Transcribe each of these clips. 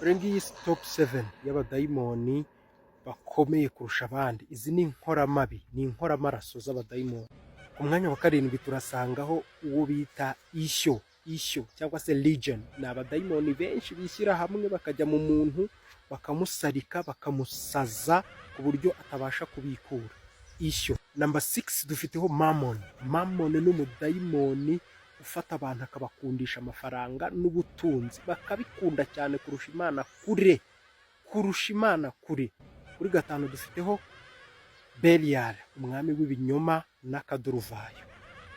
Dore ngiyi top 7 y'abadayimoni bakomeye kurusha abandi. Izi ni inkoramabi, ni inkoramaraso z'abadayimoni. Ku mwanya wa 7 turasangaho uwo bita ishyo cyangwa se legion. Ni abadayimoni benshi bishyira hamwe bakajya mu muntu bakamusarika bakamusaza ku buryo atabasha kubikura. Ishyo. Number 6 dufiteho Mammon. Mammon ni umudayimoni ufata abantu akabakundisha amafaranga n'ubutunzi, bakabikunda cyane kurusha Imana kure. Kuri 5 dufiteho Belial, umwami w'ibinyoma n'akaduruvayo.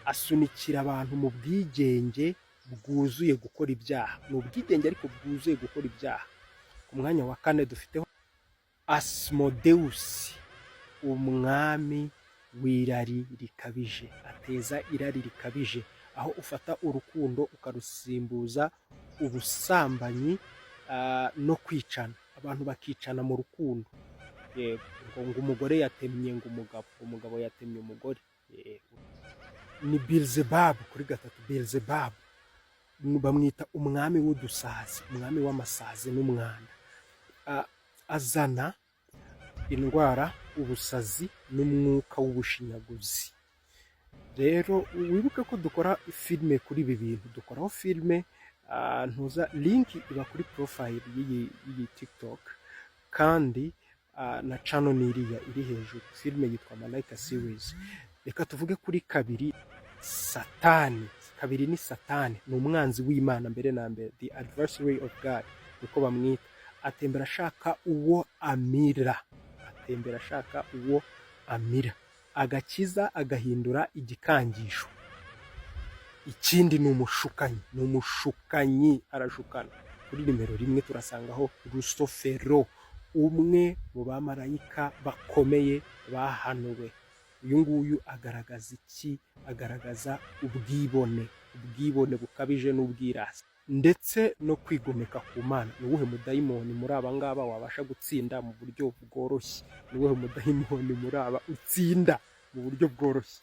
Asunikira abantu mu bwigenge bwuzuye gukora ibyaha. Ni ubwigenge ariko bwuzuye gukora ibyaha. Ku mwanya wa 4 dufiteho Asmodeus, umwami w'irari rikabije. Ateza irari rikabije, aho ufata urukundo ukarusimbuza ubusambanyi no kwicana. Abantu bakicana mu rukundo. Ngo umugore yatemye ngo umugabo yatemye umugore. Ni Beelzebub kuri 3. Beelzebub bamwita umwami w'udusazi, umwami w'amasazi n'umwanda. Azana indwara, ubusazi n'umwuka w'ubushinyaguzi. Rero wibuke ko dukora filime kuri ibi bintu. Dukoraho filime, ntuza link iba kuri profile y'iyi TikTok, kandi na channel niriya iri hejuru. Filime yitwa Malaika Series. Reka tuvuge kuri 2, Satani. 2 ni Satani, ni umwanzi w'Imana mbere na mbere, the adversary of God niko bamwita. Atembera ashaka uwo amira, agakiza agahindura igikangisho. Ikindi ni umushukanyi, arashukana. Kuri nimero 1 turasangaho Rusofero, umwe mu bamarayika bakomeye bahanuwe. Uyu nguyu agaragaza iki? Agaragaza ubwibone bukabije n'ubwirasi ndetse no kwigomeka ku Mana. Ni uwuhe mudayimoni muri aba ngaba wabasha gutsinda mu buryo bworoshye? Ni uwuhe mudayimoni muri aba utsinda mu buryo bworoshye?